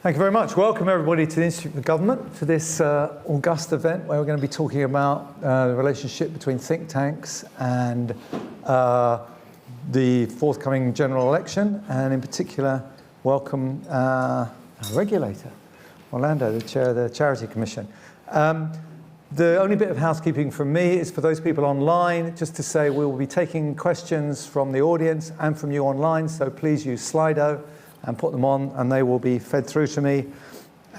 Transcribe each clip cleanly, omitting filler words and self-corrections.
Thank you very much. Welcome everybody to the Institute for Government, to this august event where we're going to be talking about the relationship between think tanks and the forthcoming general election, and in particular welcome our regulator, Orlando, the chair of the Charity Commission. The only bit of housekeeping from me is for those people online, just to say we will be taking questions from the audience and from you online, so please use Slido and put them on, and they will be fed through to me.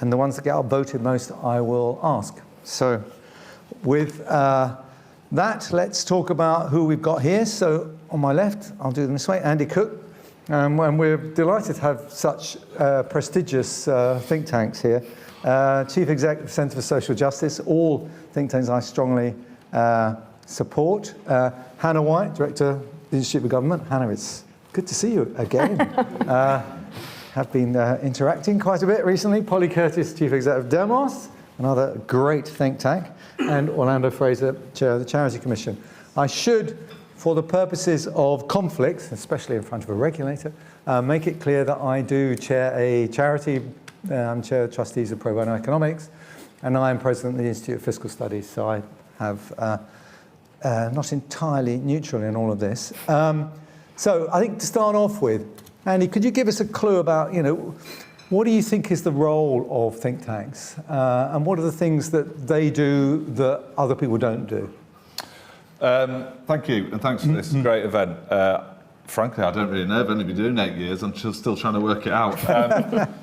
And the ones that get outvoted most, I will ask. So with that, let's talk about who we've got here. So on my left, I'll do them this way, Andy Cook. And we're delighted to have such prestigious think tanks here. Chief Executive Centre for Social Justice, all think tanks I strongly support. Hannah White, Director of the Institute for Government. Hannah, it's good to see you again. Have been interacting quite a bit recently. Polly Curtis, Chief Executive of Demos, another great think tank, and Orlando Fraser, Chair of the Charity Commission. I should, for the purposes of conflicts, especially in front of a regulator, make it clear that I do chair a charity. I'm Chair of Trustees of Pro Bono Economics, and I am President of the Institute of Fiscal Studies, so I have not entirely neutral in all of this. So I think to start off with, Andy, could you give us a clue about, what do you think is the role of think tanks, and what are the things that they do that other people don't do? Thank you, and thanks for this great event. Frankly, I don't really know. I've only been doing 8 years. I'm still trying to work it out.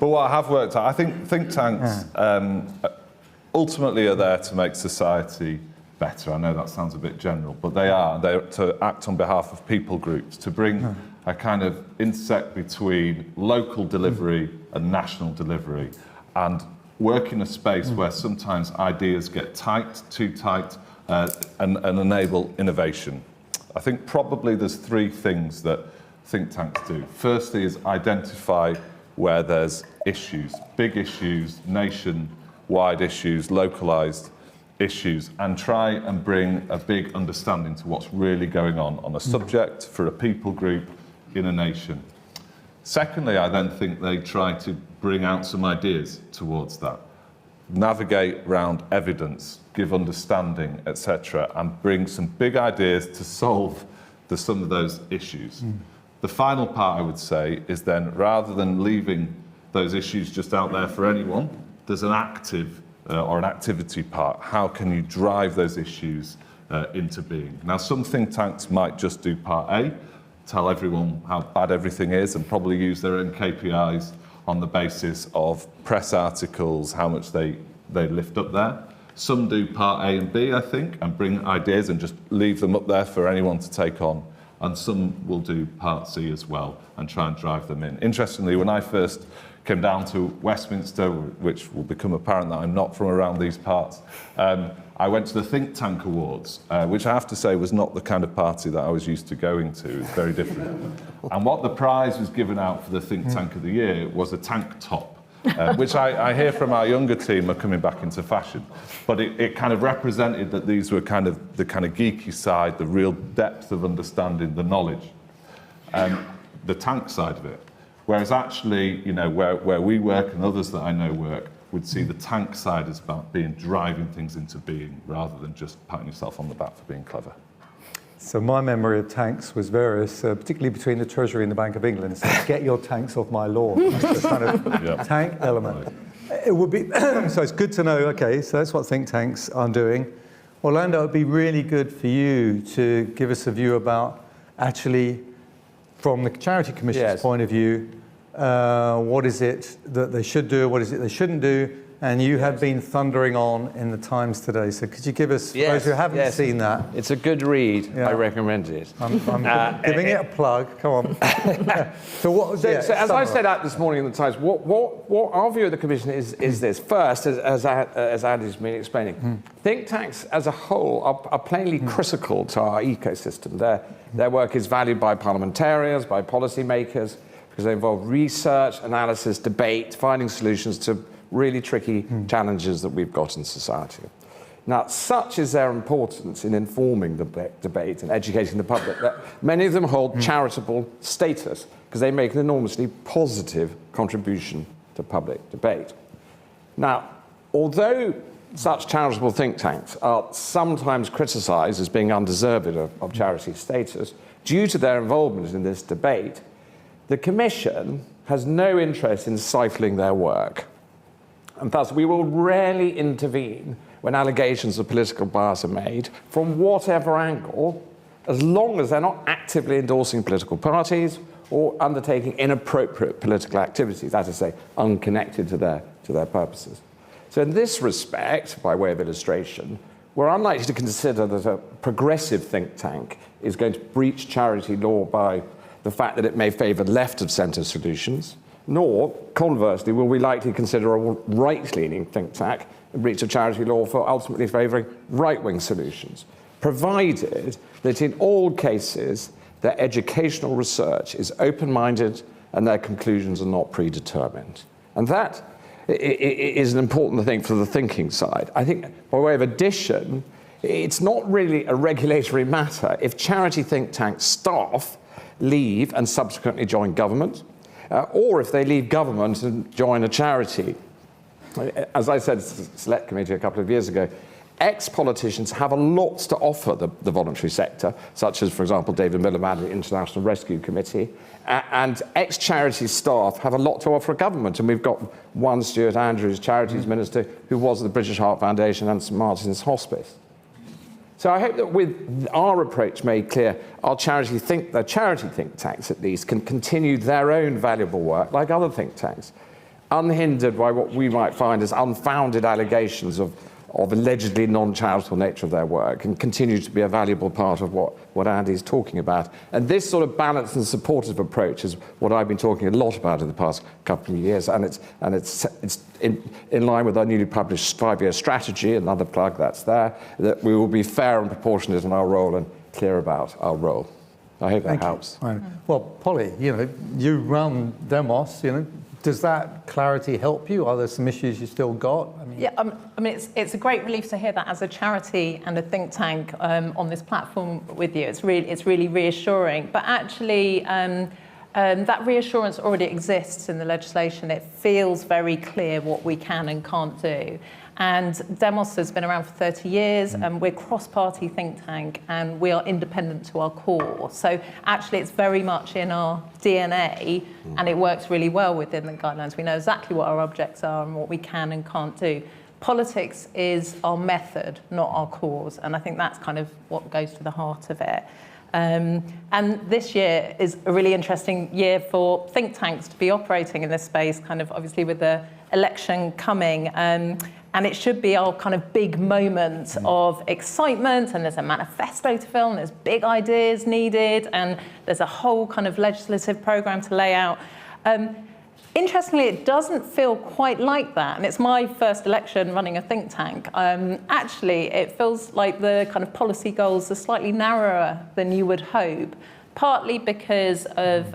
But what I have worked out, I think think tanks ultimately are there to make society better. I know that sounds a bit general, but they are. They're to act on behalf of people groups, to bring a kind of intersect between local delivery and national delivery, and work in a space where sometimes ideas get too tight, and enable innovation. I think probably there's three things that think tanks do. Firstly is identify where there's issues, big issues, nation-wide issues, localised issues, and try and bring a big understanding to what's really going on a subject for a people group in a nation. Secondly, I then think they try to bring out some ideas towards that, navigate around evidence, give understanding, etc., and bring some big ideas to solve some of those issues. The final part, I would say, is then rather than leaving those issues just out there for anyone, there's an active or an activity part. How can you drive those issues into being? Now, some think tanks might just do part A, tell everyone how bad everything is, and probably use their own KPIs on the basis of press articles, how much they lift up there. Some do part A and B, I think, and bring ideas and just leave them up there for anyone to take on. And some will do part C as well and try and drive them in. Interestingly, when I first came down to Westminster, which will become apparent that I'm not from around these parts, I went to the Think Tank Awards, which I have to say was not the kind of party that I was used to going to. It was very different. And what the prize was given out for the Think Tank of the Year was a tank top. Which I hear from our younger team are coming back into fashion. But it kind of represented that these were kind of the kind of geeky side, the real depth of understanding, the knowledge, the tank side of it. Whereas actually, where we work and others that I know work would see the tank side as about driving things into being rather than just patting yourself on the back for being clever. So my memory of tanks was various, particularly between the Treasury and the Bank of England. So get your tanks off my lawn. That's the kind of tank element. It would be, so it's good to know, okay, so that's what think tanks are doing. Orlando, it would be really good for you to give us a view about actually, from the Charity Commission's point of view, what is it that they should do, what is it they shouldn't do, and you have been thundering on in the Times today. So could you give us, for those who haven't seen that? It's a good read. I recommend it. I'm giving it a plug. Come on. So what? So as I said out this morning in the Times, what our view of the Commission is this. First, as Andy's been explaining, think tanks as a whole are plainly critical to our ecosystem. Their work is valued by parliamentarians, by policymakers, because they involve research, analysis, debate, finding solutions to really tricky challenges that we've got in society. Now, such is their importance in informing the debate and educating the public that many of them hold charitable status because they make an enormously positive contribution to public debate. Now, although such charitable think tanks are sometimes criticised as being undeserved of charity status due to their involvement in this debate, the Commission has no interest in stifling their work. And thus, we will rarely intervene when allegations of political bias are made, from whatever angle, as long as they're not actively endorsing political parties or undertaking inappropriate political activities, that is to say, unconnected to their purposes. So in this respect, by way of illustration, we're unlikely to consider that a progressive think tank is going to breach charity law by the fact that it may favour left-of-centre solutions, nor, conversely, will we likely consider a right-leaning think tank a breach of charity law for ultimately favouring right-wing solutions, provided that in all cases their educational research is open-minded and their conclusions are not predetermined. And that is an important thing for the thinking side. I think, by way of addition, it's not really a regulatory matter if charity think tank staff leave and subsequently join government, or if they leave government and join a charity. As I said to the Select Committee a couple of years ago, ex-politicians have a lot to offer the voluntary sector, such as, for example, David Miliband, the International Rescue Committee, and ex-charity staff have a lot to offer a government. And we've got one Stuart Andrews, Charities Minister, who was at the British Heart Foundation and St Martin's Hospice. So I hope that with our approach made clear, our charity think tanks at least can continue their own valuable work like other think tanks, unhindered by what we might find as unfounded allegations of allegedly non-charitable nature of their work, and continue to be a valuable part of what Andy's talking about. And this sort of balanced and supportive approach is what I've been talking a lot about in the past couple of years, and it's in line with our newly published 5-year strategy, another plug that's there, that we will be fair and proportionate in our role and clear about our role. I hope that helps. Well, Polly, you run Demos, does that clarity help you? Are there some issues you still got? It's a great relief to hear that as a charity and a think tank on this platform with you. It's really reassuring. But actually, that reassurance already exists in the legislation. It feels very clear what we can and can't do. And Demos has been around for 30 years, and we're cross-party think tank, and we are independent to our core. So actually, it's very much in our DNA, and it works really well within the guidelines. We know exactly what our objects are and what we can and can't do. Politics is our method, not our cause, and I think that's kind of what goes to the heart of it. And this year is a really interesting year for think tanks to be operating in this space, kind of obviously with the election coming. And it should be our kind of big moment of excitement, and there's a manifesto to fill, and there's big ideas needed, and there's a whole kind of legislative programme to lay out. Interestingly, it doesn't feel quite like that, and it's my first election running a think tank. Actually, it feels like the kind of policy goals are slightly narrower than you would hope, partly because of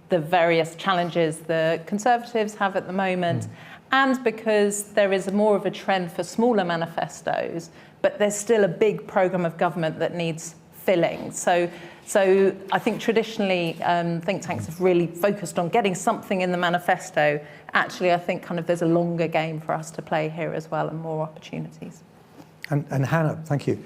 the various challenges the Conservatives have at the moment, and because there is more of a trend for smaller manifestos, but there's still a big programme of government that needs filling. So I think traditionally think tanks have really focused on getting something in the manifesto. Actually, I think kind of there's a longer game for us to play here as well, and more opportunities. And Hannah, thank you.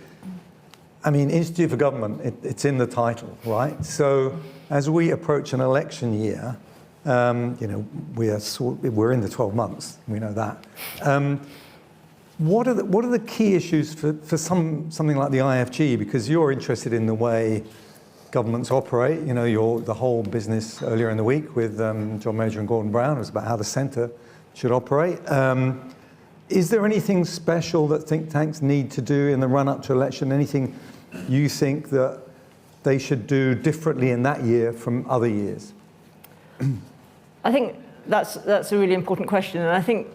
Institute for Government, it's in the title, right? So as we approach an election year, we're in the 12 months, we know that. What are the key issues for something like the IfG? Because you're interested in the way governments operate. The whole business earlier in the week with John Major and Gordon Brown was about how the centre should operate. Is there anything special that think tanks need to do in the run-up to election? Anything you think that they should do differently in that year from other years? I think that's a really important question, and I think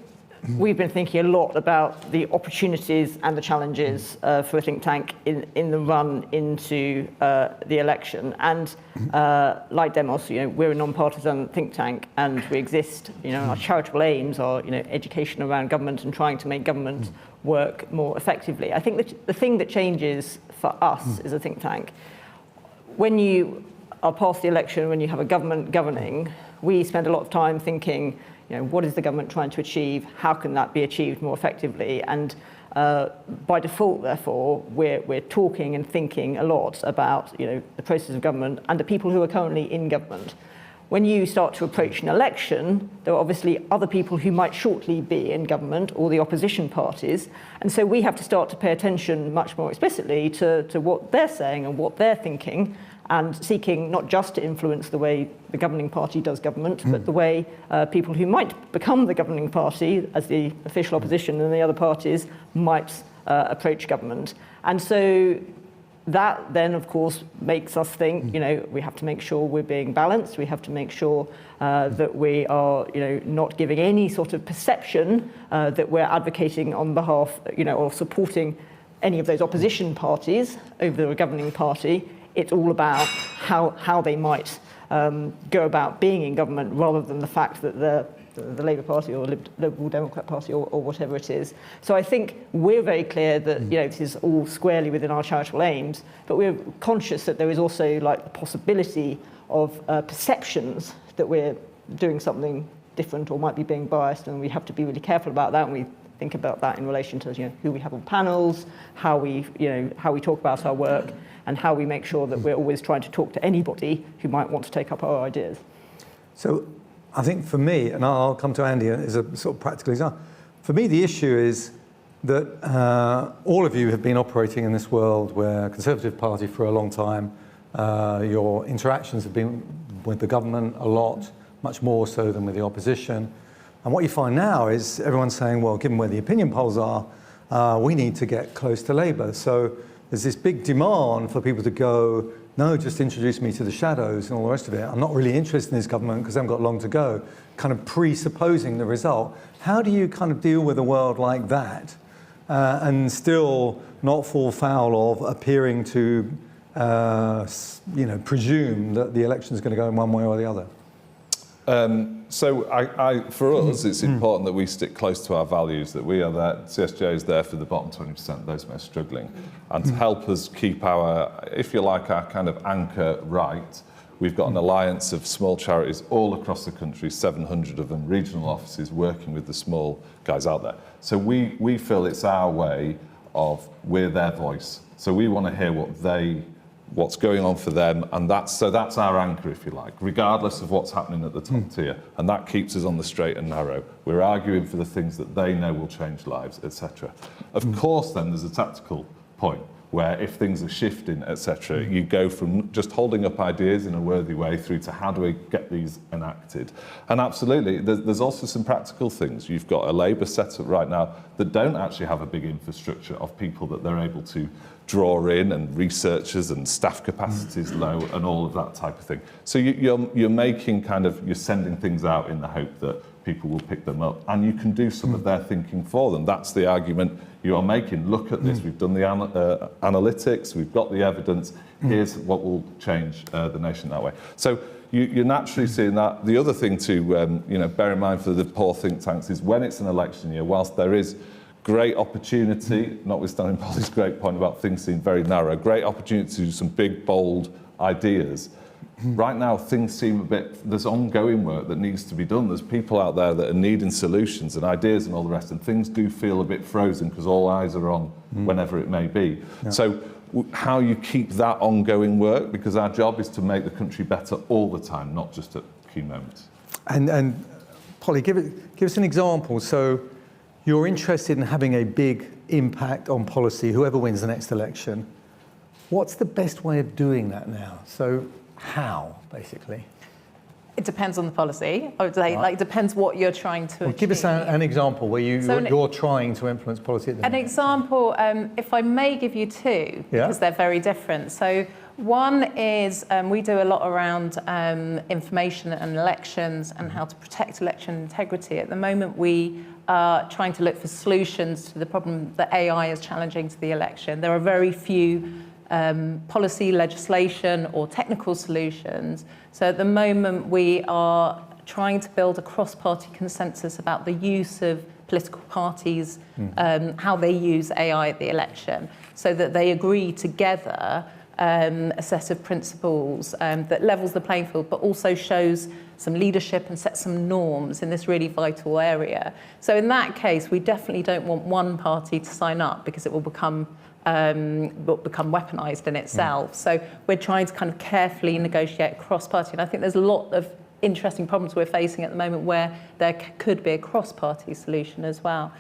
we've been thinking a lot about the opportunities and the challenges for a think tank in the run into the election. And like Demos, we're a non-partisan think tank, and we exist. Our charitable aims are, education around government and trying to make government work more effectively. I think that the thing that changes for us as a think tank, when you are past the election, when you have a government governing, we spend a lot of time thinking, what is the government trying to achieve? How can that be achieved more effectively? And by default, therefore, we're talking and thinking a lot about the process of government and the people who are currently in government. When you start to approach an election, there are obviously other people who might shortly be in government or the opposition parties. And so we have to start to pay attention much more explicitly to what they're saying and what they're thinking, and seeking not just to influence the way the governing party does government, but the way people who might become the governing party as the official opposition and the other parties might approach government. And so that then, of course, makes us think, we have to make sure we're being balanced. We have to make sure that we are, not giving any sort of perception that we're advocating on behalf, or supporting any of those opposition parties over the governing party. It's all about how they might go about being in government, rather than the fact that the Labour Party or the Liberal Democrat Party or whatever it is. So I think we're very clear that this is all squarely within our charitable aims, but we're conscious that there is also the possibility of perceptions that we're doing something different or might be being biased, and we have to be really careful about that. And we think about that in relation to who we have on panels, how we talk about our work, and how we make sure that we're always trying to talk to anybody who might want to take up our ideas. So I think for me, and I'll come to Andy as a sort of practical example, for me the issue is that all of you have been operating in this world where Conservative Party for a long time, your interactions have been with the government a lot, much more so than with the opposition. And what you find now is everyone's saying, well, given where the opinion polls are, we need to get close to Labour. So there's this big demand for people to go, no, just introduce me to the shadows and all the rest of it. I'm not really interested in this government because I haven't got long to go, kind of presupposing the result. How do you kind of deal with a world like that and still not fall foul of appearing to, presume that the election is going to go in one way or the other? So for us, it's important that we stick close to our values, that we are there, CSJ is there for the bottom 20%, those most struggling, and to help us keep our, if you like, our kind of anchor right. We've got an alliance of small charities all across the country, 700 of them, regional offices working with the small guys out there. So we feel it's our way of, we're their voice. So we want to hear what's going on for them, and that's our anchor, if you like, regardless of what's happening at the top tier, and that keeps us on the straight and narrow. We're arguing for the things that they know will change lives, etc. Of course, then there's a tactical point where if things are shifting, etc., you go from just holding up ideas in a worthy way through to how do we get these enacted. And absolutely, there's also some practical things. You've got a Labour setup right now that don't actually have a big infrastructure of people that they're able to draw in, and researchers and staff capacities low and all of that type of thing. So you're making you're sending things out in the hope that people will pick them up, and you can do some of their thinking for them. That's the argument you are making. Look at this, we've done the analytics, we've got the evidence, here's what will change the nation that way. So you're naturally seeing that. The other thing to bear in mind for the poor think tanks is when it's an election year, whilst there is great opportunity, notwithstanding Polly's great point about things seem very narrow, great opportunity to do some big, bold ideas. Right now, things seem there's ongoing work that needs to be done. There's people out there that are needing solutions and ideas and all the rest, and things do feel a bit frozen because all eyes are on whenever it may be. Yeah. So how you keep that ongoing work, because our job is to make the country better all the time, not just at key moments. And Polly, give us an example. So you're interested in having a big impact on policy, whoever wins the next election. What's the best way of doing that now? So how, basically? It depends on the policy. I would say, it depends what you're trying to achieve. Give us an example where you're trying to influence policy at the moment. An example, if I may give you two, because they're very different. So one is we do a lot around information and elections and how to protect election integrity. At the moment, we are trying to look for solutions to the problem that AI is challenging to the election. There are very few policy, legislation or technical solutions. So at the moment we are trying to build a cross-party consensus about the use of political parties, how they use AI at the election, so that they agree together a set of principles that levels the playing field, but also shows some leadership and sets some norms in this really vital area. So in that case, we definitely don't want one party to sign up, because it will become weaponized in itself. So we're trying to kind of carefully negotiate cross-party. And I think there's a lot of interesting problems we're facing at the moment where there could be a cross-party solution as well.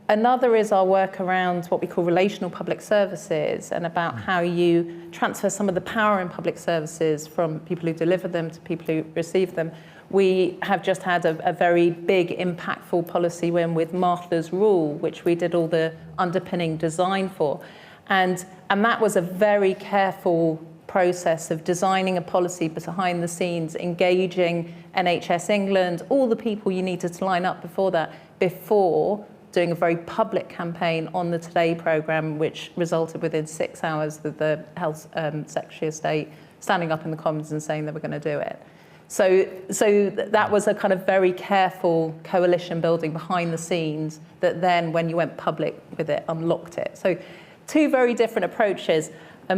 Another is our work around what we call relational public services, and about how you transfer some of the power in public services from people who deliver them to people who receive them. We have just had a very big, impactful policy win with Martha's Rule, which we did all the underpinning design for. And that was a very careful process of designing a policy behind the scenes, engaging NHS England, all the people you needed to line up before that, before doing a very public campaign on the Today programme, which resulted within 6 hours of the Health Secretary of State standing up in the Commons and saying they were going to do it. So that was a kind of very careful coalition building behind the scenes that then, when you went public with it, unlocked it. So 2 very different approaches.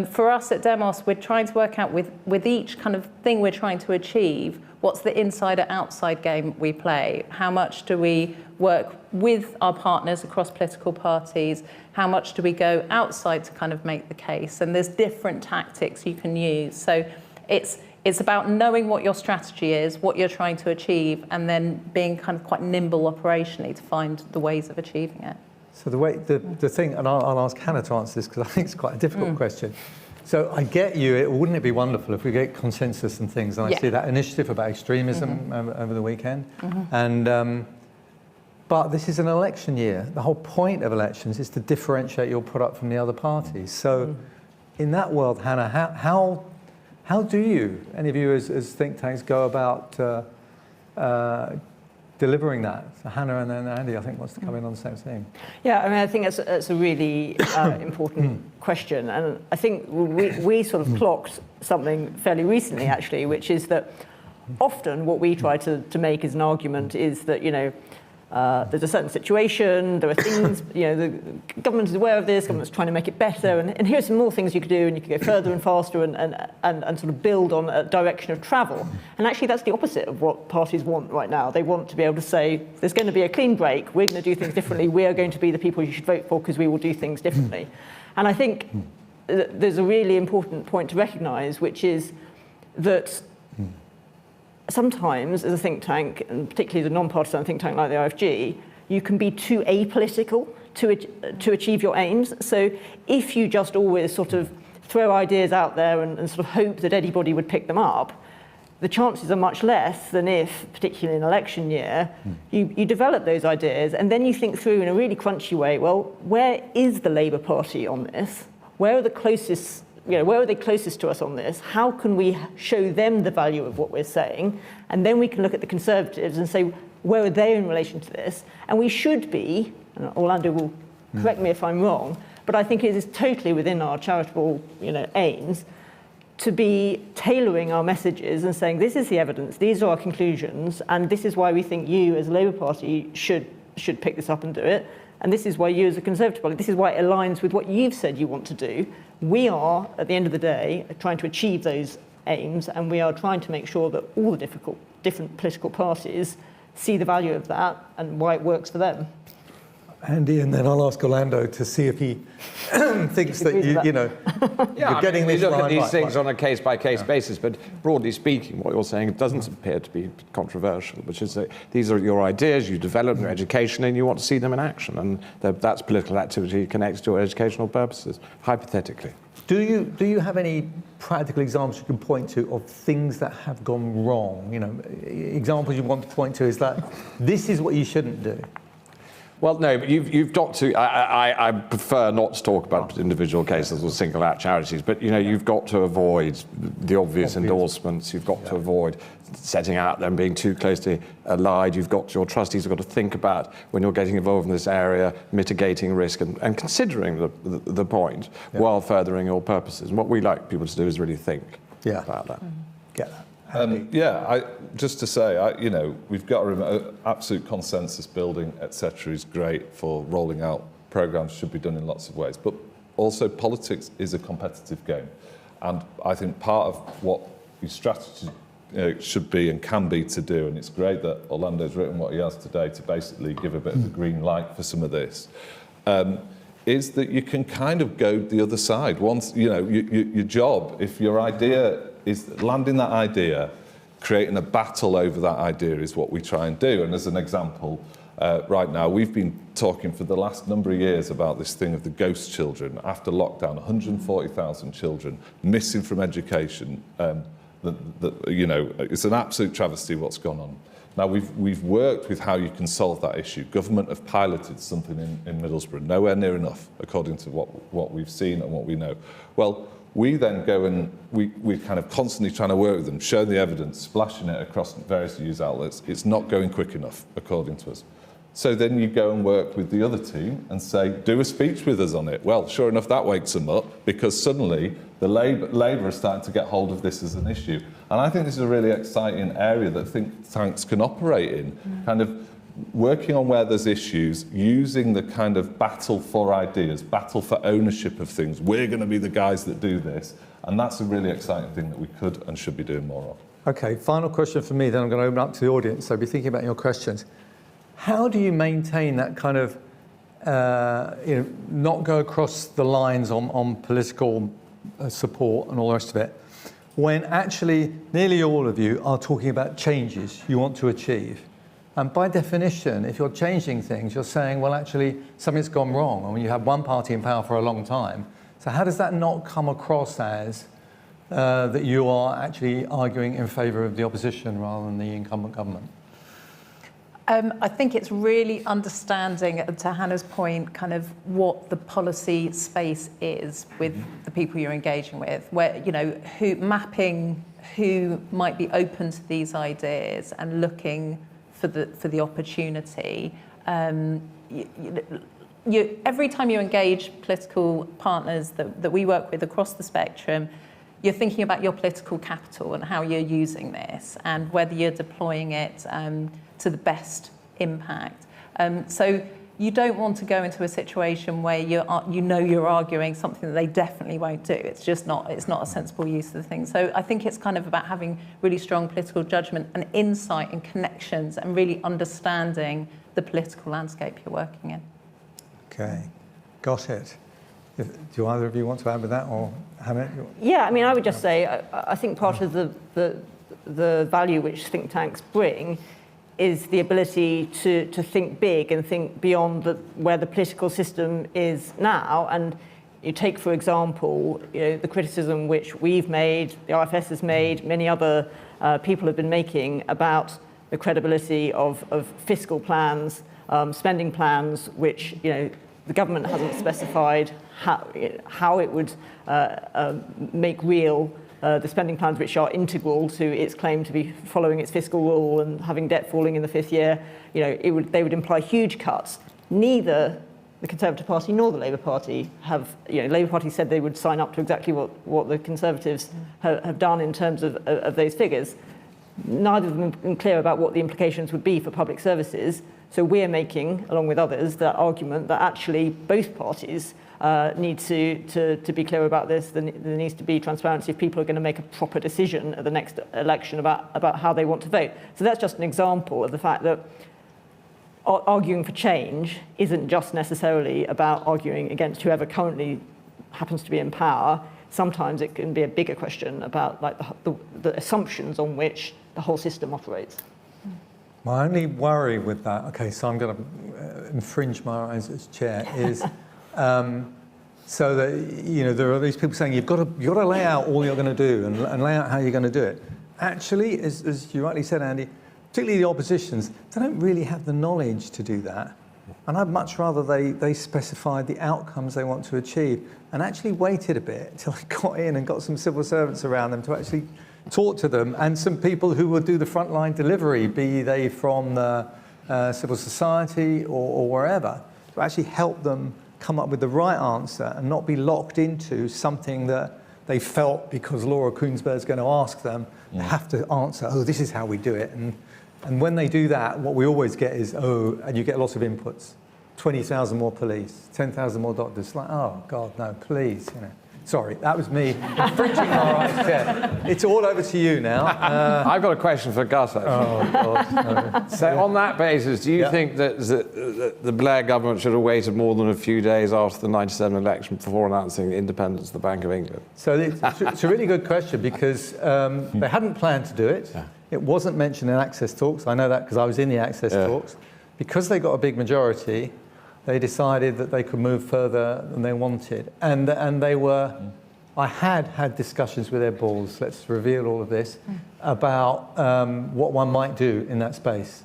For us at Demos, we're trying to work out with each kind of thing we're trying to achieve, what's the inside-outside game we play? How much do we work with our partners across political parties? How much do we go outside to kind of make the case? And there's different tactics you can use. So it's about knowing what your strategy is, what you're trying to achieve, and then being kind of quite nimble operationally to find the ways of achieving it. So the thing, and I'll ask Hannah to answer this, because I think it's quite a difficult question. So I get you, wouldn't it be wonderful if we get consensus and things? And I see that initiative about extremism over the weekend. And but this is an election year. The whole point of elections is to differentiate your product from the other parties. So in that world, Hannah, how do you, any of you as think tanks, go about delivering that? So Hannah, and then Andy, I think, wants to come in on the same thing. Yeah, I mean, I think it's a really important question. And I think we sort of clocked something fairly recently, actually, which is that often what we try to make as an argument is that, there's a certain situation, there are things, the government is aware of this, government's trying to make it better, and here's some more things you could do, and you could go further and faster and sort of build on a direction of travel. And actually that's the opposite of what parties want right now. They want to be able to say, there's going to be a clean break, we're going to do things differently, we are going to be the people you should vote for because we will do things differently. And I think there's a really important point to recognise, which is that sometimes, as a think tank, and particularly the non-partisan think tank like the IfG, you can be too apolitical to achieve your aims. So if you just always sort of throw ideas out there and sort of hope that anybody would pick them up, the chances are much less than if, particularly in election year, you develop those ideas and then you think through in a really crunchy way, well, where is the Labour Party on this? Where are the closest where are they closest to us on this? How can we show them the value of what we're saying? And then we can look at the Conservatives and say, where are they in relation to this? And we should be, and Orlando will correct me if I'm wrong, but I think it is totally within our charitable aims to be tailoring our messages and saying, this is the evidence, these are our conclusions, and this is why we think you as a Labour Party should pick this up and do it. And this is why you as a Conservative Party, this is why it aligns with what you've said you want to do. We are, at the end of the day, trying to achieve those aims, and we are trying to make sure that all the different political parties see the value of that and why it works for them. Andy, and then I'll ask Orlando to see if he thinks that you're getting this right. We look at these things on a case-by-case basis, but broadly speaking, what you're saying doesn't appear to be controversial, which is that these are your ideas, you develop your education, and you want to see them in action, and that's political activity connected to your educational purposes, hypothetically. Do you have any practical examples you can point to of things that have gone wrong? Examples you want to point to is that this is what you shouldn't do. Well, no, but you've got to. I prefer not to talk about individual cases or single out charities, but you've got to avoid the obvious endorsements. You've got to avoid setting out them being too closely allied. Your trustees have got to think about, when you're getting involved in this area, mitigating risk and considering the point while furthering your purposes. And what we like people to do is really think about that. Get that. Just to say, we've got to remember, absolute consensus building, etc., is great for rolling out programs. Should be done in lots of ways, but also politics is a competitive game, and I think part of what your strategy should be and can be to do, and it's great that Orlando's written what he has today to basically give a bit of a green light for some of this. Is that you can kind of go the other side. Once, your job, if your idea is landing that idea, creating a battle over that idea is what we try and do. And as an example, right now, we've been talking for the last number of years about this thing of the ghost children. After lockdown, 140,000 children missing from education. It's an absolute travesty what's gone on. Now, we've worked with how you can solve that issue. Government have piloted something in Middlesbrough, nowhere near enough, according to what we've seen and what we know. Well, we then go and we're kind of constantly trying to work with them, show the evidence, splashing it across various news outlets. It's not going quick enough, according to us. So then you go and work with the other team and say, do a speech with us on it. Well, sure enough, that wakes them up, because suddenly the Labour are starting to get hold of this as an issue. And I think this is a really exciting area that think tanks can operate in, kind of working on where there's issues, using the kind of battle for ideas, battle for ownership of things. We're going to be the guys that do this. And that's a really exciting thing that we could and should be doing more of. Okay, final question for me, then I'm going to open up to the audience, so be thinking about your questions. How do you maintain that kind of, not go across the lines on political support and all the rest of it, when actually nearly all of you are talking about changes you want to achieve? And by definition, if you're changing things, you're saying, well, actually, something's gone wrong. I mean, you have one party in power for a long time. So how does that not come across as that you are actually arguing in favour of the opposition rather than the incumbent government? I think it's really understanding, to Hannah's point, kind of what the policy space is with the people you're engaging with, where, mapping who might be open to these ideas and looking for the opportunity. Every time you engage political partners that we work with across the spectrum, you're thinking about your political capital and how you're using this and whether you're deploying it to the best impact. So you don't want to go into a situation where you're arguing something that they definitely won't do. It's not a sensible use of the thing. So I think it's kind of about having really strong political judgment and insight and connections and really understanding the political landscape you're working in. Okay, got it. Do either of you want to add with that, or Hannah? Yeah, I mean, I would just say I think part of the value which think tanks bring is the ability to think big and think beyond where the political system is now. And you take, for example, the criticism which we've made, the RFS has made, many other people have been making about the credibility of fiscal plans, spending plans, which the government hasn't specified how it would make real the spending plans which are integral to its claim to be following its fiscal rule and having debt falling in the fifth year. They would imply huge cuts. Neither the Conservative Party nor the Labour Party have, Labour Party said they would sign up to exactly what the Conservatives have done in terms of those figures. Neither of them have been clear about what the implications would be for public services. So we're making, along with others, that argument that actually both parties need to be clear about this. There needs to be transparency if people are going to make a proper decision at the next election about how they want to vote. So that's just an example of the fact that arguing for change isn't just necessarily about arguing against whoever currently happens to be in power. Sometimes it can be a bigger question about the assumptions on which the whole system operates. My only worry with that, okay, so I'm going to infringe my rights as chair, is so that there are these people saying you've got to lay out all you're going to do and lay out how you're going to do it. Actually, as you rightly said, Andy, particularly the oppositions, they don't really have the knowledge to do that. And I'd much rather they specified the outcomes they want to achieve and actually waited a bit until they got in and got some civil servants around them to actually talk to them, and some people who will do the frontline delivery, be they from the civil society or wherever, to actually help them come up with the right answer and not be locked into something that they felt because Laura Kuenssberg's going to ask them, they have to answer, oh, this is how we do it. And when they do that, what we always get is, oh, and you get lots of inputs. 20,000 more police, 10,000 more doctors. Like, oh, God, no, please, you know. Sorry, that was me infringing my rights. Yeah. It's all over to you now. I've got a question for Gus, actually. Oh, God. No. So on that basis, do you think that the Blair government should have waited more than a few days after the 97 election before announcing the independence of the Bank of England? So it's a really good question because they hadn't planned to do it. Yeah. It wasn't mentioned in access talks. I know that because I was in the access talks. Because they got a big majority, they decided that they could move further than they wanted. And they were, I had discussions with their boards, let's reveal all of this, about what one might do in that space.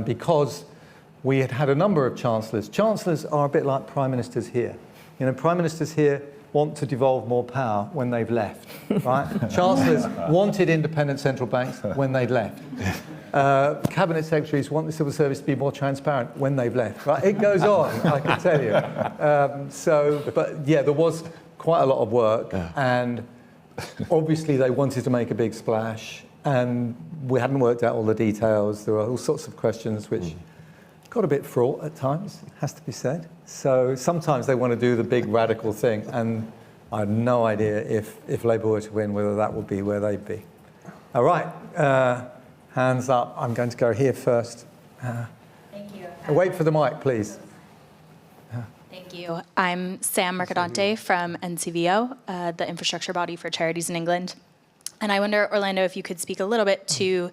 Because we had a number of chancellors. Chancellors are a bit like prime ministers here. You know, prime ministers here want to devolve more power when they've left, right? Chancellors wanted independent central banks when they'd left. Cabinet secretaries want the civil service to be more transparent when they've left. Right? It goes on, I can tell you. But yeah, there was quite a lot of work, and obviously they wanted to make a big splash, and we hadn't worked out all the details. There were all sorts of questions which got a bit fraught at times, it has to be said. So sometimes they want to do the big radical thing, and I had no idea if Labour were to win, whether that would be where they'd be. All right. Hands up. I'm going to go here first. Thank you. Wait for the mic, please. Thank you. I'm Sam Mercadante from NCVO, the infrastructure body for charities in England. And I wonder, Orlando, if you could speak a little bit to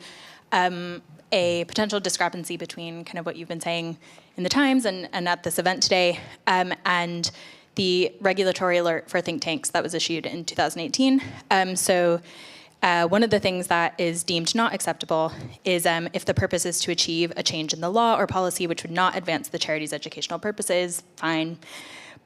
a potential discrepancy between kind of what you've been saying in the Times and at this event today and the regulatory alert for think tanks that was issued in 2018. One of the things that is deemed not acceptable is if the purpose is to achieve a change in the law or policy which would not advance the charity's educational purposes, fine.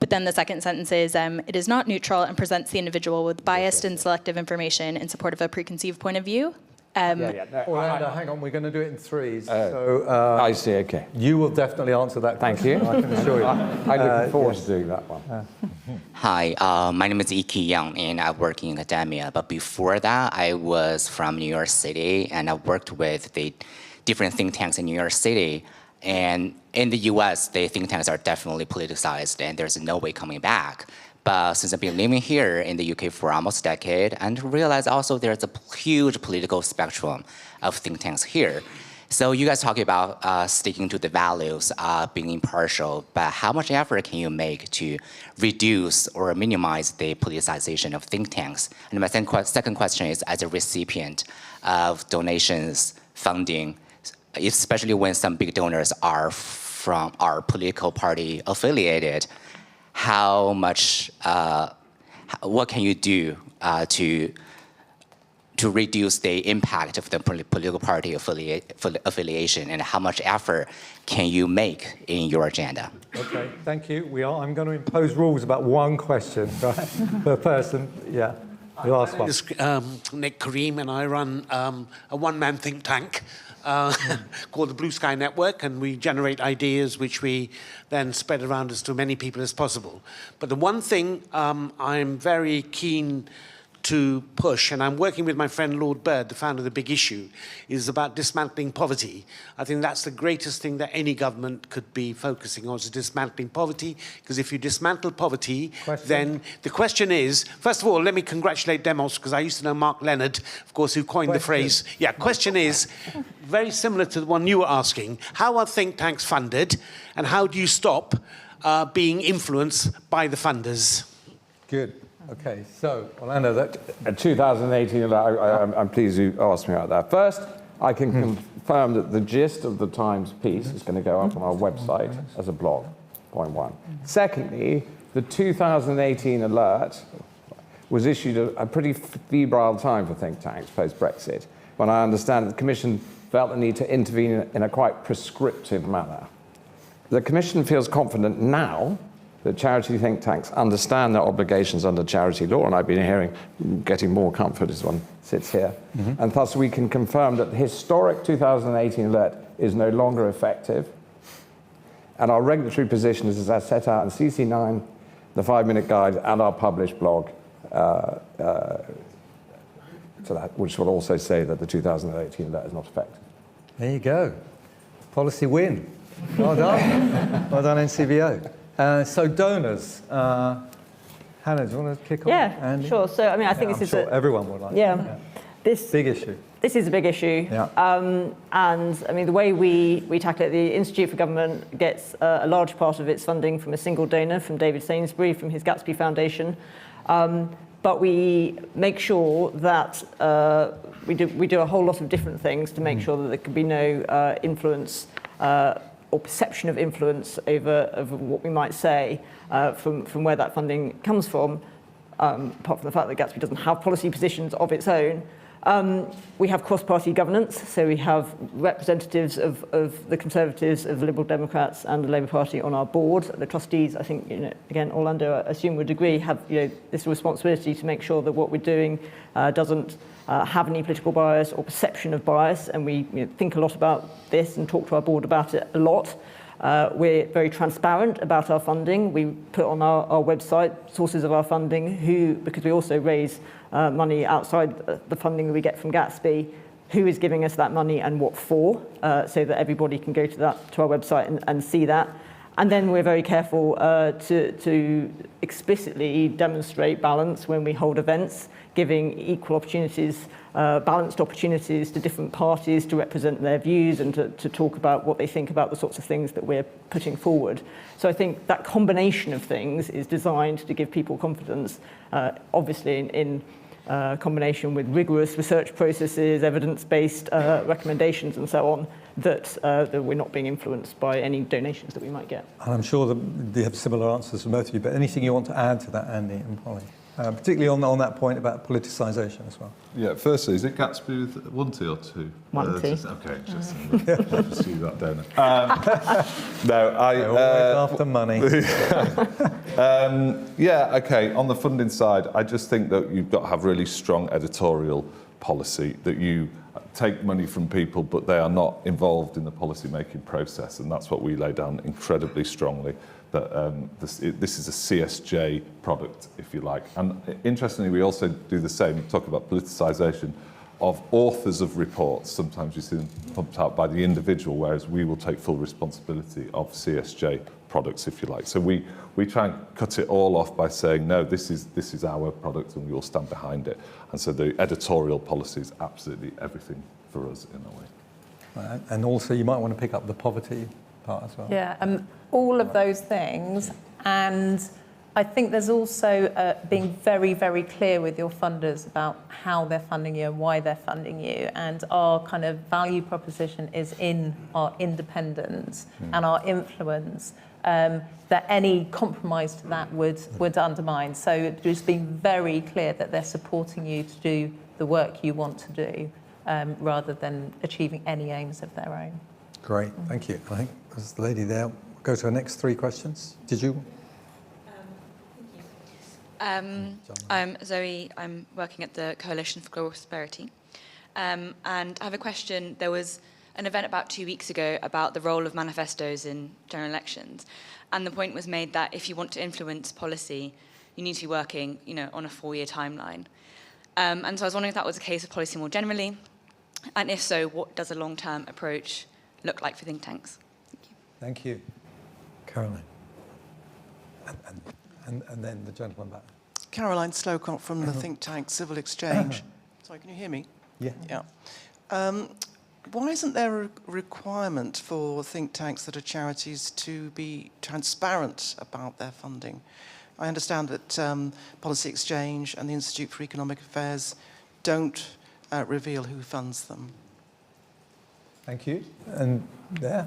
But then the second sentence is, it is not neutral and presents the individual with biased and selective information in support of a preconceived point of view. Orlando, hang on, we're going to do it in threes. I see, okay. You will definitely answer that question. Thank you. I can assure you. I'm looking forward to doing that one. Hi, my name is Iki Young, and I work in academia. But before that, I was from New York City, and I worked with the different think tanks in New York City. And in the US, the think tanks are definitely politicized, and there's no way coming back. But since I've been living here in the UK for almost a decade, and realize also there's a huge political spectrum of think tanks here. So you guys talking about sticking to the values, being impartial, but how much effort can you make to reduce or minimize the politicization of think tanks? And my second question is, as a recipient of donations, funding, especially when some big donors are from our political party affiliated, how much, what can you do to reduce the impact of the political party affiliation, and how much effort can you make in your agenda? Okay, thank you. I'm going to impose rules about one question, right, per person. Yeah, the last one. My name is Nick Kareem, and I run a one-man think tank called the Blue Sky Network, and we generate ideas which we then spread around as to many people as possible. But the one thing I'm very keen to push, and I'm working with my friend Lord Bird, the founder of The Big Issue, is about dismantling poverty. I think that's the greatest thing that any government could be focusing on, is dismantling poverty, because if you dismantle poverty, then the question is, first of all, let me congratulate Demos, because I used to know Mark Leonard, of course, who coined the phrase. Yeah, question is, very similar to the one you were asking, how are think tanks funded, and how do you stop being influenced by the funders? Good. Okay, so Orlando, that 2018, I'm pleased you asked me about that. First, I can confirm that the gist of the Times piece is going to go up on our website as a blog, point one. Secondly, the 2018 alert was issued at a pretty febrile time for think tanks post-Brexit, when I understand that the Commission felt the need to intervene in a quite prescriptive manner. The Commission feels confident now that charity think tanks understand their obligations under charity law, and I've been getting more comfort as one sits here. And thus we can confirm that the historic 2018 alert is no longer effective. And our regulatory position is as I set out in CC9, the 5-minute guide, and our published blog, So that, which will also say that the 2018 letter is not effective. There you go. Policy win. Well done. Well done, NCVO. So donors. Hannah, do you want to kick off? Yeah, Andy? sure. So, I mean, I think I'm this is sure everyone would like. Yeah. This big issue. This is a big issue. Yeah. And I mean, the way we tackle it, the Institute for Government gets a large part of its funding from a single donor, from David Sainsbury, from his Gatsby Foundation. But we make sure that we do a whole lot of different things to make sure that there can be no influence or perception of influence over what we might say from where that funding comes from, apart from the fact that Gatsby doesn't have policy positions of its own. We have cross-party governance, so we have representatives of the Conservatives, of the Liberal Democrats and the Labour Party on our board. The trustees, I think, again, Orlando, I assume would agree, have this responsibility to make sure that what we're doing doesn't have any political bias or perception of bias, and we think a lot about this and talk to our board about it a lot. We're very transparent about our funding. We put on our website sources of our funding, because we also raise money outside the funding that we get from Gatsby, who is giving us that money and what for, so that everybody can go to our website and see that. And then we're very careful to explicitly demonstrate balance when we hold events, giving equal opportunities, balanced opportunities to different parties to represent their views and to talk about what they think about the sorts of things that we're putting forward. So I think that combination of things is designed to give people confidence, obviously in combination with rigorous research processes, evidence-based recommendations and so on, that we're not being influenced by any donations that we might get. And I'm sure that they have similar answers from both of you, but anything you want to add to that, Andy and Polly? Particularly on that point about politicisation as well. Yeah, firstly, is it Gatsby with 1 T or 2? 1 T. Okay, interesting. I'll pursue that donor. No, always after money. Yeah, okay, on the funding side, I just think that you've got to have really strong editorial policy, that you take money from people, but they are not involved in the policy-making process, and that's what we lay down incredibly strongly, that this is a CSJ product, if you like. And interestingly, we also do the same, talk about politicisation of authors of reports. Sometimes you see them pumped out by the individual, whereas we will take full responsibility of CSJ products, if you like. So we try and cut it all off by saying, no, this is our product and we will stand behind it. And so the editorial policy is absolutely everything for us in a way. Right. And also you might want to pick up the poverty part as well. Yeah, all of those things. And I think there's also being very, very clear with your funders about how they're funding you and why they're funding you. And our kind of value proposition is in our independence and our influence, that any compromise to that would undermine. So just being very clear that they're supporting you to do the work you want to do, rather than achieving any aims of their own. Great, thank you. I think there's the lady there. We'll go to our next 3 questions. Did you? I'm Zoe. I'm working at the Coalition for Global Prosperity. And I have a question. There was an event about 2 weeks ago about the role of manifestos in general elections. And the point was made that if you want to influence policy, you need to be working, on a 4-year timeline. And so I was wondering if that was the case of policy more generally. And if so, what does a long-term approach look like for think tanks? Thank you. Caroline. And then the gentleman back. Caroline Slocott from the think tank Civil Exchange. Sorry, can you hear me? Yeah. Yeah. Why isn't there a requirement for think tanks that are charities to be transparent about their funding? I understand that Policy Exchange and the Institute for Economic Affairs don't reveal who funds them. Thank you. And there.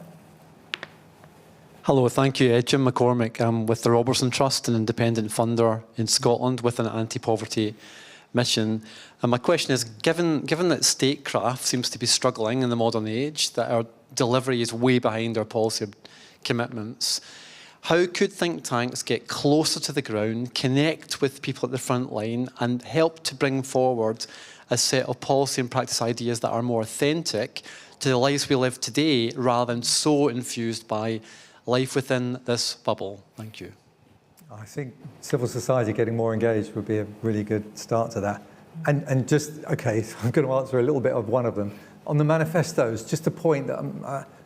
Hello, thank you. Jim McCormick. I'm with the Robertson Trust, an independent funder in Scotland with an anti-poverty mission. And my question is, given that statecraft seems to be struggling in the modern age, that our delivery is way behind our policy commitments, how could think tanks get closer to the ground, connect with people at the front line, and help to bring forward a set of policy and practice ideas that are more authentic to the lives we live today, rather than so infused by life within this bubble? Thank you. I think civil society getting more engaged would be a really good start to that. And just, okay, so I'm going to answer a little bit of one of them. On the manifestos, just a point that,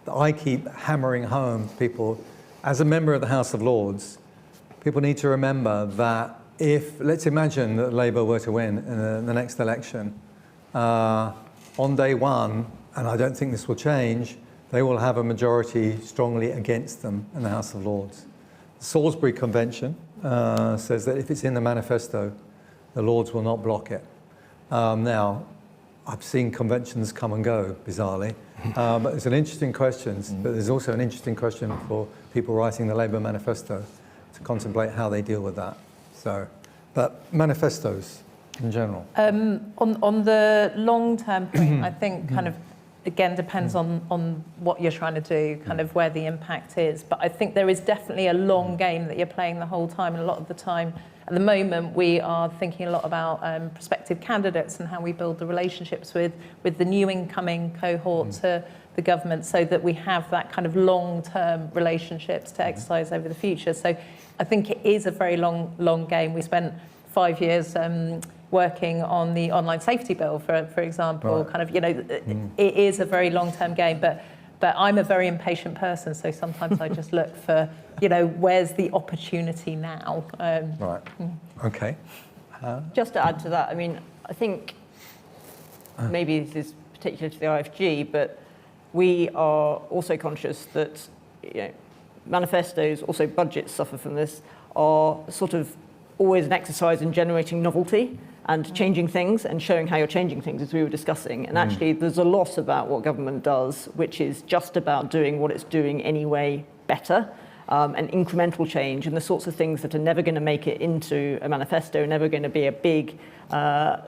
that I keep hammering home to people, as a member of the House of Lords, people need to remember that if, let's imagine that Labour were to win in the next election, on day one, and I don't think this will change, they will have a majority strongly against them in the House of Lords. The Salisbury Convention says that if it's in the manifesto, the Lords will not block it. Now, I've seen conventions come and go, bizarrely, but it's an interesting question, but there's also an interesting question for people writing the Labour manifesto to contemplate how they deal with that. So, but manifestos in general. On the long-term point, I think kind of, again, depends on what you're trying to do, kind of where the impact is. But I think there is definitely a long game that you're playing the whole time. And a lot of the time, at the moment, we are thinking a lot about prospective candidates and how we build the relationships with the new incoming cohort to the government, so that we have that kind of long-term relationships to exercise over the future. So I think it is a very long game. We spent 5 years working on the online safety bill, for example. Right. Kind of, you know, it is a very long-term game, but I'm a very impatient person, so sometimes I just look for, you know, where's the opportunity now? Right. Okay. Just to add to that, I mean, I think maybe this is particular to the IfG, but we are also conscious that, you know, manifestos, also budgets suffer from this, are sort of always an exercise in generating novelty and changing things and showing how you're changing things, as we were discussing. And actually, there's a lot about what government does, which is just about doing what it's doing anyway better, and incremental change, and the sorts of things that are never going to make it into a manifesto, never going to be a big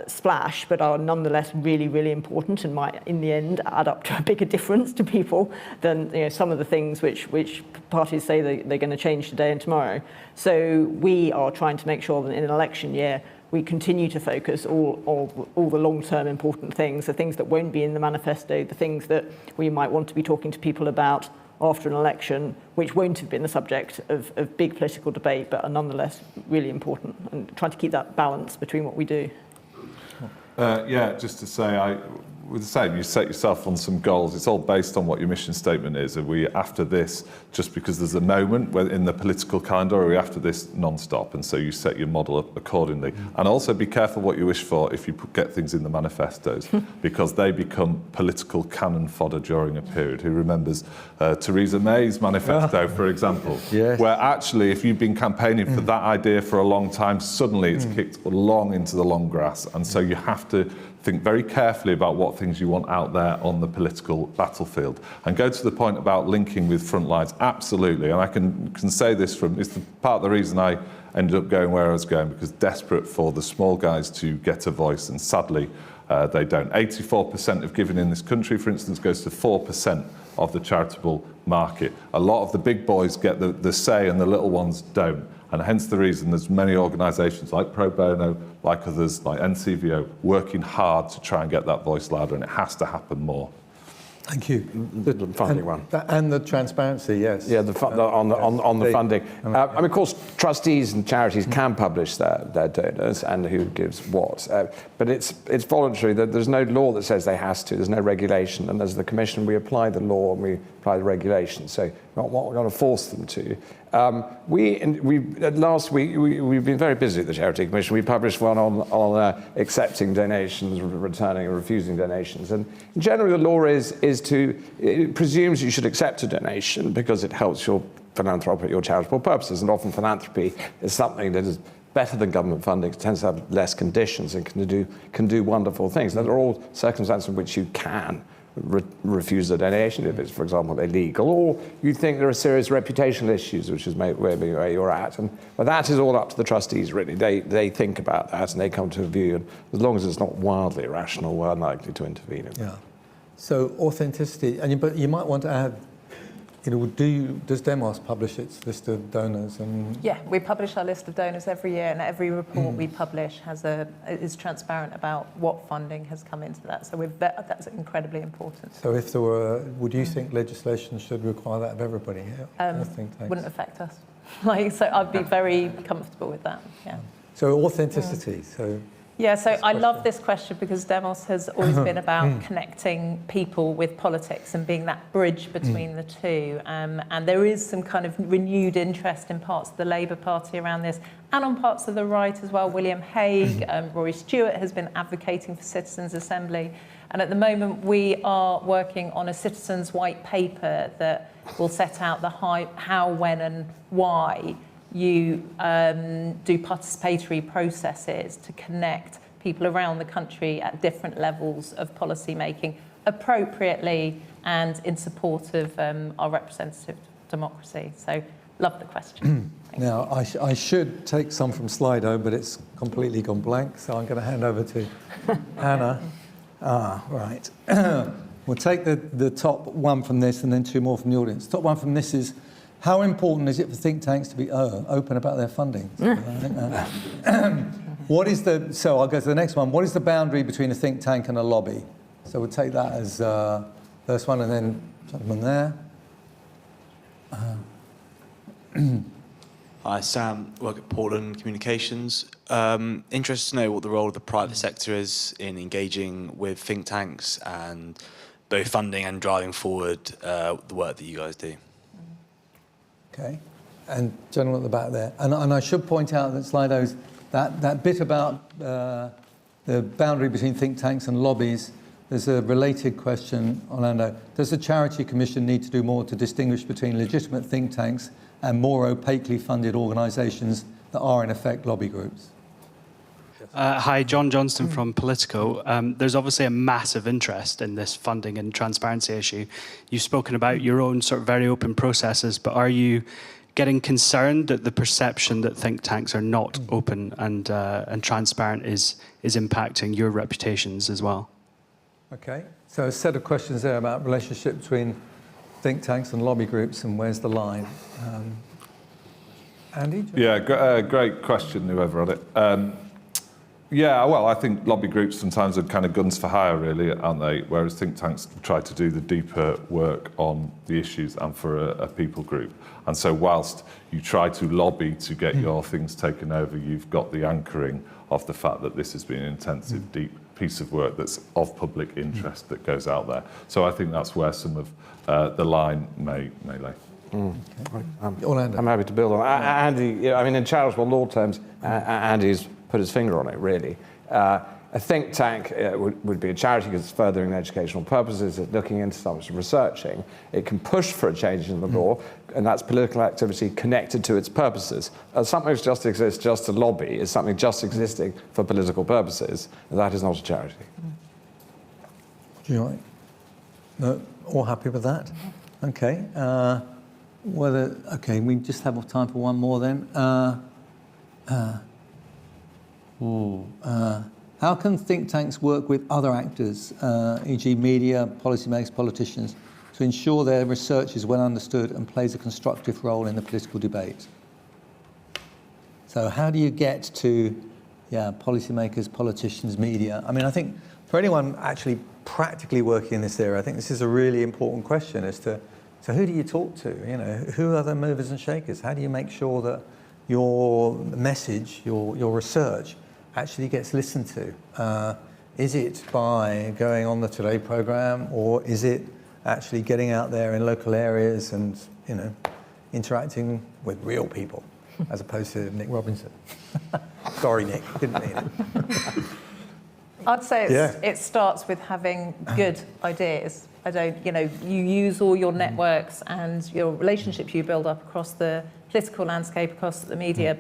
splash, but are nonetheless really, really important and might, in the end, add up to a bigger difference to people than, you know, some of the things which parties say they're going to change today and tomorrow. So we are trying to make sure that in an election year, we continue to focus all the long-term important things, the things that won't be in the manifesto, the things that we might want to be talking to people about after an election, which won't have been the subject of big political debate, but are nonetheless really important, and trying to keep that balance between what we do. Yeah, just to say, with the same, you set yourself on some goals. It's all based on what your mission statement is. Are we after this just because there's a moment in the political calendar, or are we after this non-stop? And so you set your model up accordingly. And also be careful what you wish for if you get things in the manifestos, because they become political cannon fodder during a period. Who remembers Theresa May's manifesto, for example, where actually if you've been campaigning for that idea for a long time, suddenly it's kicked long into the long grass. And so you have to think very carefully about what things you want out there on the political battlefield. And go to the point about linking with front lines, absolutely. And I can say this it's the part of the reason I ended up going where I was going, because desperate for the small guys to get a voice, and sadly they don't. 84% of giving in this country, for instance, goes to 4% of the charitable market. A lot of the big boys get the say and the little ones don't. And hence the reason there's many organisations like Pro Bono, like others, like NCVO, working hard to try and get that voice louder, and it has to happen more. Thank you. The funding one. And the transparency, yes. Yeah, on the funding. I mean, of course, trustees and charities can publish their donors and who gives what, but it's voluntary. There's no law that says they has to. There's no regulation, and as the Commission, we apply the law and we apply the regulation. So we're not going to force them to. Last week we've been very busy at the Charity Commission. We published one on accepting donations, returning and refusing donations. And generally, the law it presumes you should accept a donation because it helps your philanthropic, your charitable purposes. And often philanthropy is something that is better than government funding. It tends to have less conditions and can do wonderful things. Now, there are all circumstances in which you can refuse a donation if it's, for example, illegal, or you think there are serious reputational issues, which is where you're at. But that is all up to the trustees, really. They think about that and they come to a view, and as long as it's not wildly irrational, we're unlikely to intervene. Yeah. So authenticity, but you might want to add, you know, does Demos publish its list of donors? And yeah, we publish our list of donors every year, and every report we publish is transparent about what funding has come into that. So that's incredibly important. So if there were, would you think legislation should require that of everybody? Wouldn't affect us. So I'd be very comfortable with that. Yeah. So authenticity. Yeah, so I love this question because Demos has always been about connecting people with politics and being that bridge between the two. And there is some kind of renewed interest in parts of the Labour Party around this and on parts of the right as well. William Hague, Rory Stewart has been advocating for Citizens' Assembly. And at the moment, we are working on a citizens' white paper that will set out the how, when and why you do participatory processes to connect people around the country at different levels of policy making appropriately and in support of our representative democracy. So, love the question. Now, I should take some from Slido, but it's completely gone blank, so I'm going to hand over to Anna. Right. We'll take the top one from this and then two more from the audience. Top one from this is, how important is it for think tanks to be open about their funding? So I'll go to the next one. What is the boundary between a think tank and a lobby? So we'll take that as first one, and then gentleman there. Hi, Sam, work at Portland Communications. Interested to know what the role of the private sector is in engaging with think tanks and both funding and driving forward the work that you guys do. Okay, and gentleman at the back there. And I should point out that Slido's, that bit about the boundary between think tanks and lobbies, there's a related question, Orlando. Does the Charity Commission need to do more to distinguish between legitimate think tanks and more opaquely funded organisations that are in effect lobby groups? Hi, John Johnston from Politico. There's obviously a massive interest in this funding and transparency issue. You've spoken about your own sort of very open processes, but are you getting concerned that the perception that think tanks are not open and transparent is impacting your reputations as well? Okay, so a set of questions there about relationship between think tanks and lobby groups and where's the line. Andy? Yeah, great question, whoever had it. Yeah, well, I think lobby groups sometimes are kind of guns for hire, really, aren't they? Whereas think tanks try to do the deeper work on the issues and for a people group. And so whilst you try to lobby to get your things taken over, you've got the anchoring of the fact that this has been an intensive, deep piece of work that's of public interest that goes out there. So I think that's where some of the line may lay. I'm happy to build on Andy. I mean, in charitable law terms, Andy's put his finger on it, really. A think tank would be a charity because it's furthering educational purposes, it's looking into something, researching. It can push for a change in the law, and that's political activity connected to its purposes. Something that just exists just to lobby is something just existing for political purposes, and that is not a charity. Do you like? No, all happy with that? Okay. Okay, we just have time for one more then. How can think tanks work with other actors, e.g. media, policymakers, politicians, to ensure their research is well understood and plays a constructive role in the political debate? So how do you get to, policymakers, politicians, media? I mean, I think for anyone actually practically working in this area, I think this is a really important question as to, so who do you talk to? You know, who are the movers and shakers? How do you make sure that your message, your research actually gets listened to? Is it by going on the Today programme, or is it actually getting out there in local areas and, you know, interacting with real people as opposed to Nick Robinson? Sorry, Nick, didn't mean it. I'd say it starts with having good ideas. You use all your networks and your relationships you build up across the political landscape, across the media,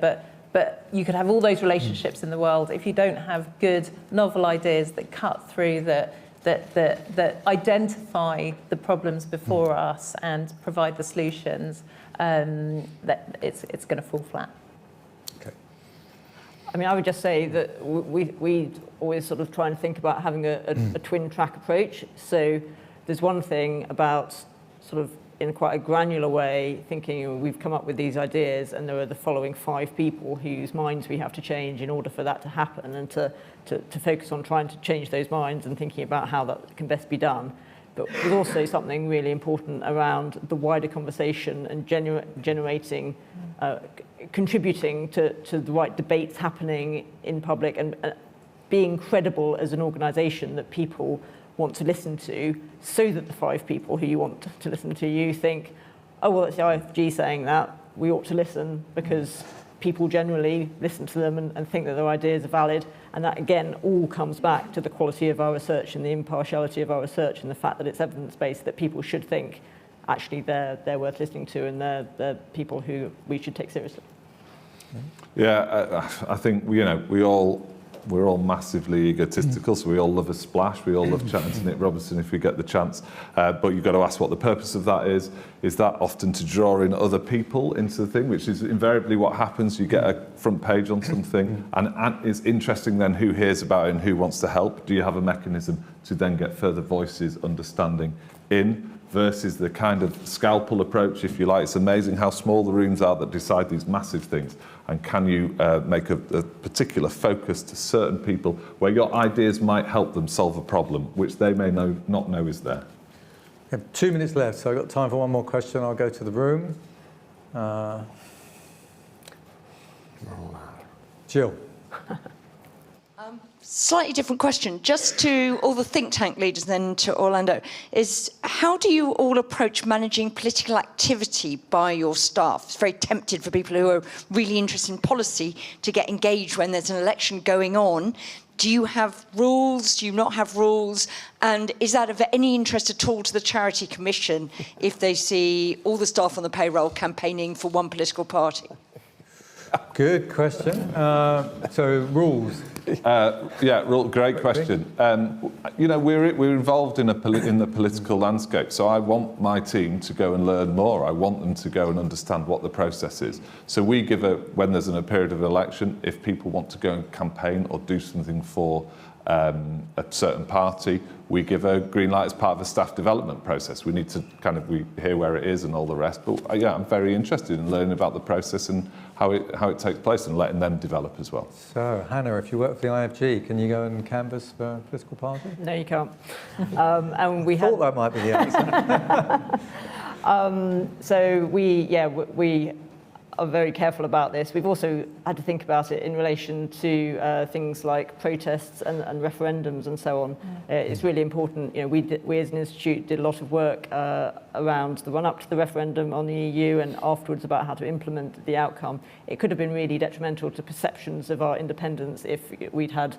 but you could have all those relationships in the world. If you don't have good, novel ideas that cut through, that identify the problems before us and provide the solutions, that it's going to fall flat. Okay. I mean, I would just say that we always sort of try and think about having a twin track approach. So there's one thing about sort of in quite a granular way, thinking we've come up with these ideas and there are the following 5 people whose minds we have to change in order for that to happen, and to focus on trying to change those minds and thinking about how that can best be done. but there's also something really important around the wider conversation and generating, contributing to the right debates happening in public, and being credible as an organisation that people want to listen to, so that the 5 people who you want to listen to you think, oh, well, it's the IfG saying that, we ought to listen, because people generally listen to them and think that their ideas are valid. And that, again, all comes back to the quality of our research and the impartiality of our research, and the fact that it's evidence-based, that people should think, actually, they're worth listening to, and they're people who we should take seriously. Yeah, I think, we're all massively egotistical, so we all love a splash. We all love chatting to Nick Robertson if we get the chance. But you've got to ask what the purpose of that is. Is that often to draw in other people into the thing, which is invariably what happens? You get a front page on something, and it's interesting then who hears about it and who wants to help. Do you have a mechanism to then get further voices, understanding in, versus the kind of scalpel approach, if you like? It's amazing how small the rooms are that decide these massive things. And can you make a particular focus to certain people where your ideas might help them solve a problem, which they may not know is there? We have 2 minutes left, so I've got time for one more question. I'll go to the room. Jill. Slightly different question, just to all the think tank leaders, then to Orlando, is how do you all approach managing political activity by your staff? It's very tempted for people who are really interested in policy to get engaged when there's an election going on. Do you have rules? Do you not have rules? And is that of any interest at all to the Charity Commission if they see all the staff on the payroll campaigning for one political party? Good question. So rules. Great question. We're involved in the political landscape, so I want my team to go and learn more. I want them to go and understand what the process is. So we give when there's a period of election, if people want to go and campaign or do something for a certain party, we give a green light as part of a staff development process. We need to we hear where it is and all the rest. But I'm very interested in learning about the process and how it takes place and letting them develop as well. So, Hannah, if you work for the IfG, can you go and canvass for a political party? No, you can't. And we thought that might be the answer. So we are very careful about this. We've also had to think about it in relation to things like protests and referendums and so on. It's really important. We as an institute did a lot of work around the run-up to the referendum on the EU and afterwards about how to implement the outcome. It could have been really detrimental to perceptions of our independence if we'd had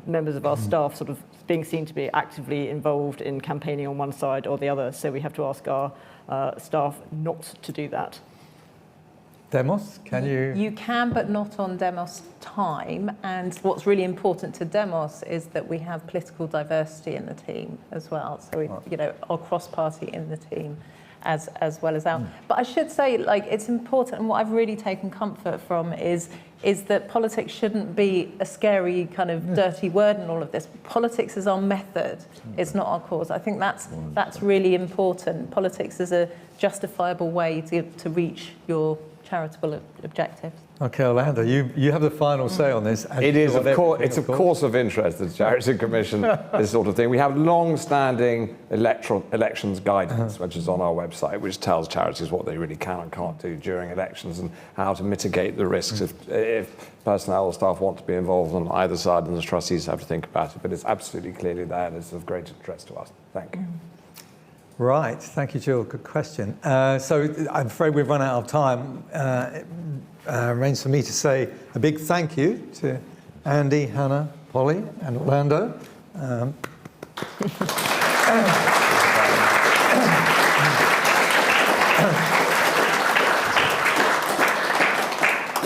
members of our staff sort of being seen to be actively involved in campaigning on one side or the other. So we have to ask our staff not to do that. Demos, can you? You can, but not on Demos time. And what's really important to Demos is that we have political diversity in the team as well. So we, are cross-party in the team as well as out. But I should say, it's important, and what I've really taken comfort from is that politics shouldn't be a scary kind of dirty word in all of this. Politics is our method. It's not our cause. I think that's really important. Politics is a justifiable way to reach your charitable objectives. Okay, Orlando, you have the final say on this. It is, of course, it's of course of interest to the Charity Commission, this sort of thing. We have long-standing elections guidance, which is on our website, which tells charities what they really can and can't do during elections and how to mitigate the risks if personnel or staff want to be involved on either side, and the trustees have to think about it. But it's absolutely clearly there, and it's of great interest to us. Thank you. Right, thank you, Jill. Good question. So I'm afraid we've run out of time. Remains for me to say a big thank you to Andy, Hannah, Polly, and Orlando.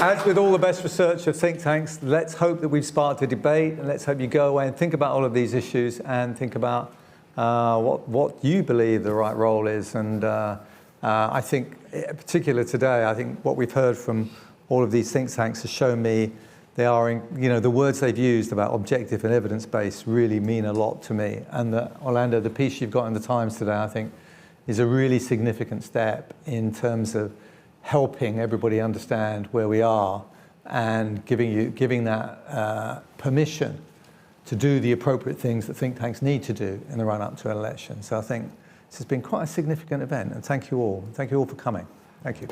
As with all the best research of think tanks, let's hope that we've sparked a debate, and let's hope you go away and think about all of these issues and think about what you believe the right role is. And I think, in particular today, I think what we've heard from all of these think tanks has shown me they are, the words they've used about objective and evidence-based really mean a lot to me. And Orlando, the piece you've got in the Times today, I think, is a really significant step in terms of helping everybody understand where we are and giving that permission to do the appropriate things that think tanks need to do in the run-up to an election. So I think this has been quite a significant event, and thank you all. Thank you all for coming. Thank you.